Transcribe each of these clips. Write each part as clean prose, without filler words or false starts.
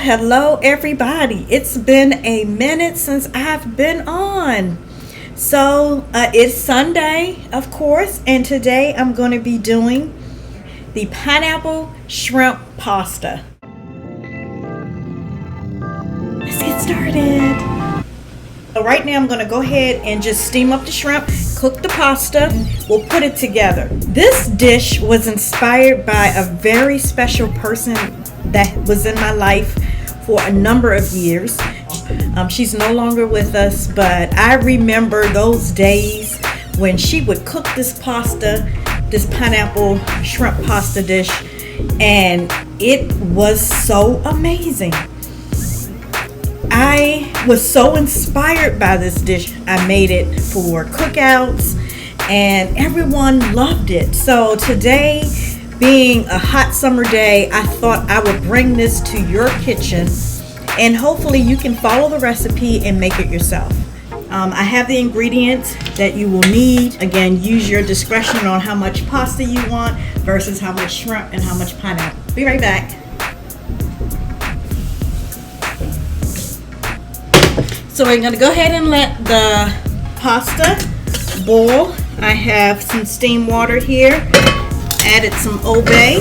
Hello everybody. It's been a minute since I've been on. So it's Sunday, of course, and today I'm going to be doing the pineapple shrimp pasta. Let's get started. So right now I'm going to go ahead and just steam up the shrimp, cook the pasta, we'll put it together. This dish was inspired by a very special person that was in my life for a number of years. She's no longer with us, but I remember those days when she would cook this pasta, this pineapple shrimp pasta dish, and it was so amazing. I was so inspired by this dish. I made it for cookouts and everyone loved it. So today, being a hot summer day, I thought I would bring this to your kitchen and hopefully you can follow the recipe and make it yourself. I have the ingredients that you will need. Again, use your discretion on how much pasta you want versus how much shrimp and how much pineapple. Be right back. So we're gonna go ahead and let the pasta boil. I have some steam water here. Added some OBAY,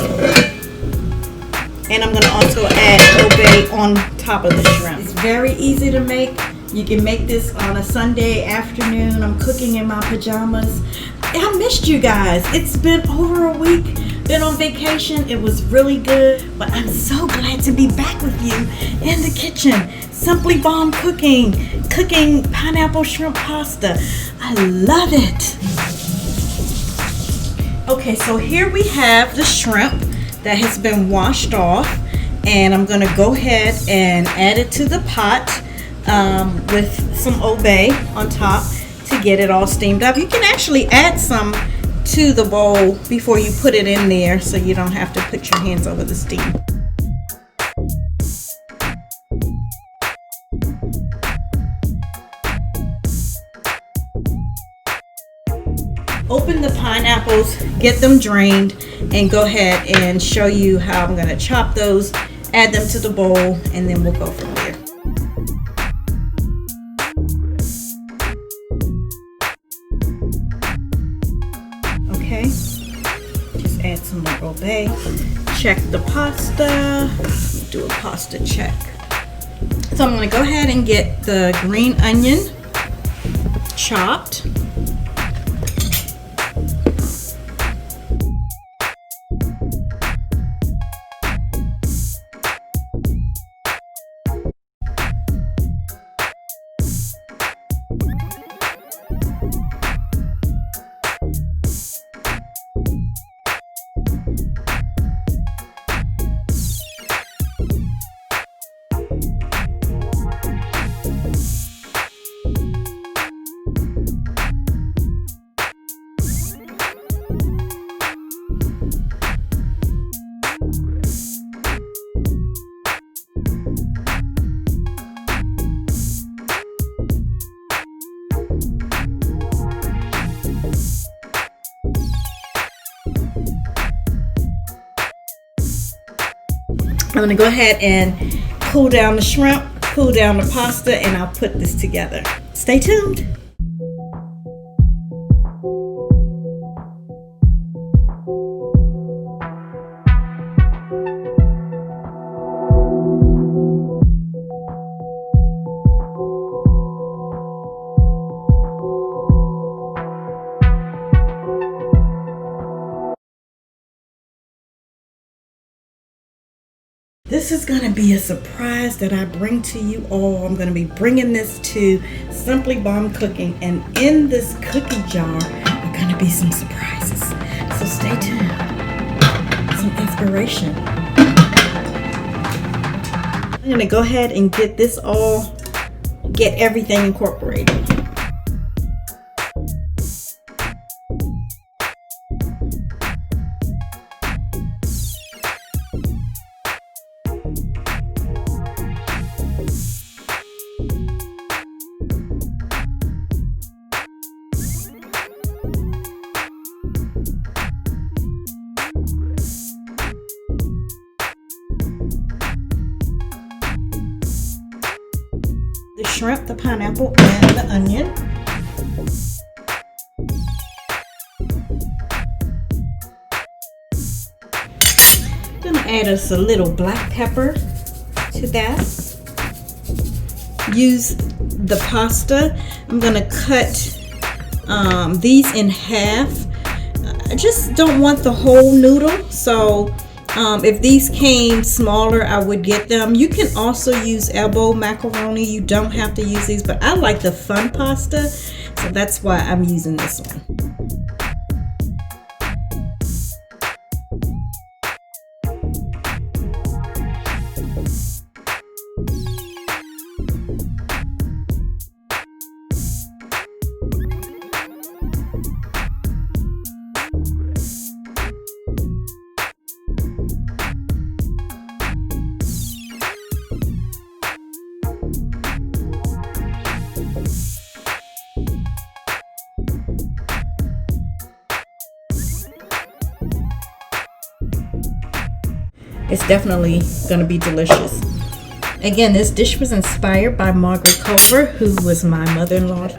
and I'm going to also add OBAY on top of the shrimp. It's very easy to make. You can make this on a Sunday afternoon. I'm cooking in my pajamas. I missed you guys. It's been over a week. Been on vacation. It was really good, but I'm so glad to be back with you in the kitchen. Simply Bomb cooking pineapple shrimp pasta. I love it. Okay, so here we have the shrimp that has been washed off, and I'm going to go ahead and add it to the pot with some OBAY on top to get it all steamed up. You can actually add some to the bowl before you put it in there so you don't have to put your hands over the steam. Open the pineapples, get them drained, and go ahead and show you how I'm going to chop those, add them to the bowl, and then we'll go from there. Okay, just add some more OBAY. Check the pasta, do a pasta check. So I'm going to go ahead and get the green onion chopped. I'm going to go ahead and cool down the shrimp, cool down the pasta, and I'll put this together. Stay tuned. This is going to be a surprise that I bring to you all. I'm going to be bringing this to Simply Bomb Cooking, and in this cookie jar are going to be some surprises. So stay tuned. Some inspiration. I'm going to go ahead and get this all, get everything incorporated. shrimp, the pineapple, and the onion. Gonna add us a little black pepper to that. Use the pasta. I'm gonna cut these in half. I just don't want the whole noodle, so if these came smaller, I would get them. You can also use elbow macaroni. You don't have to use these, but I like the fun pasta, so that's why I'm using this one. It's definitely gonna be delicious. Again, this dish was inspired by Margaret Culver, who was my mother-in-law.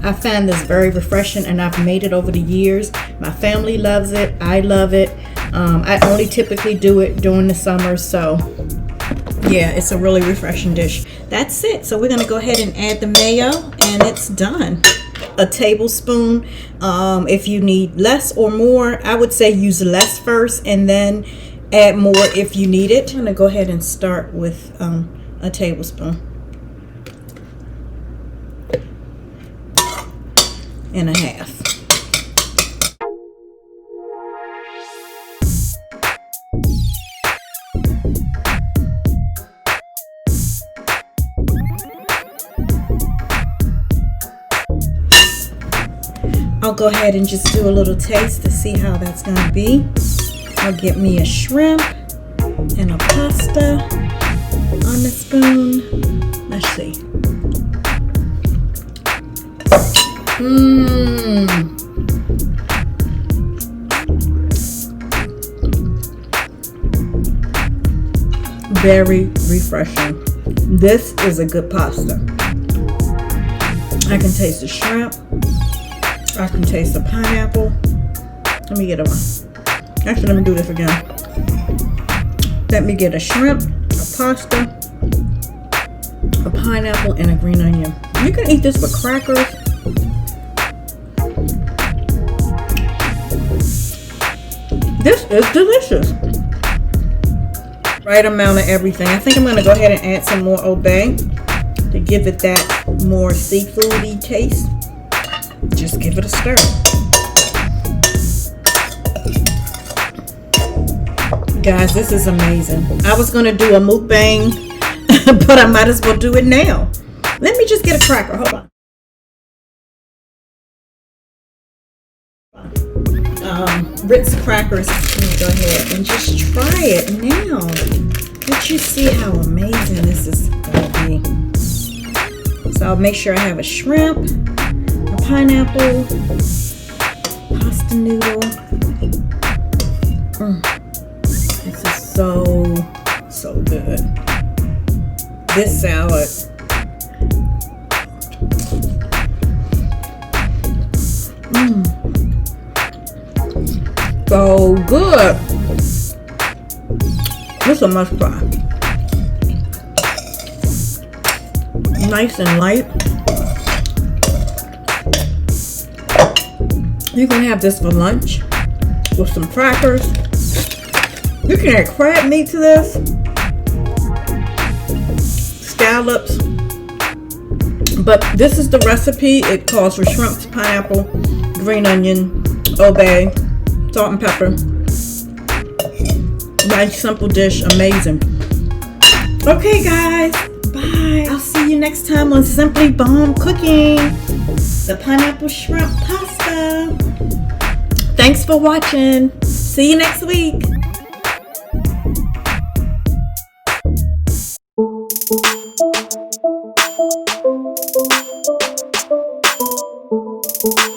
I found this very refreshing, and I've made it over the years. My family loves it. I love it. I only typically do it during the summer, so yeah, it's a really refreshing dish. That's it. So we're gonna go ahead and add the mayo, and it's done. A tablespoon. If you need less or more, I would say use less first and then add more if you need it. I'm gonna go ahead and start with a tablespoon and a half. I'll go ahead and just do a little taste to see how that's gonna be. I'll get me a shrimp and a pasta on the spoon. Let's see. Very refreshing. This is a good pasta. I can taste the shrimp. I can taste the pineapple. Let me get one. Actually, let me do this again. Let me get a shrimp, a pasta, a pineapple, and a green onion. You can eat this with crackers. This is delicious. Right amount of everything. I think I'm going to go ahead and add some more OBAY to give it that more seafoody taste. Just give it a stir. Guys, this is amazing. I was going to do a mukbang, but I might as well do it now. Let me just get a cracker. Hold on. Ritz crackers. Let me go ahead and just try it now. Let you see how amazing this is going to be. So I'll make sure I have a shrimp, a pineapple, pasta noodle. This is so good. This salad. So good. This is a must try. Nice and light. You can have this for lunch with some crackers. You can add crab meat to this, scallops, but this is the recipe. It calls for shrimp, pineapple, green onion, OBAY, salt and pepper. Nice simple dish, amazing. Okay guys, bye. I'll see you next time on Simply Bomb Cooking, the pineapple shrimp pasta. Thanks for watching. See you next week. Thank you.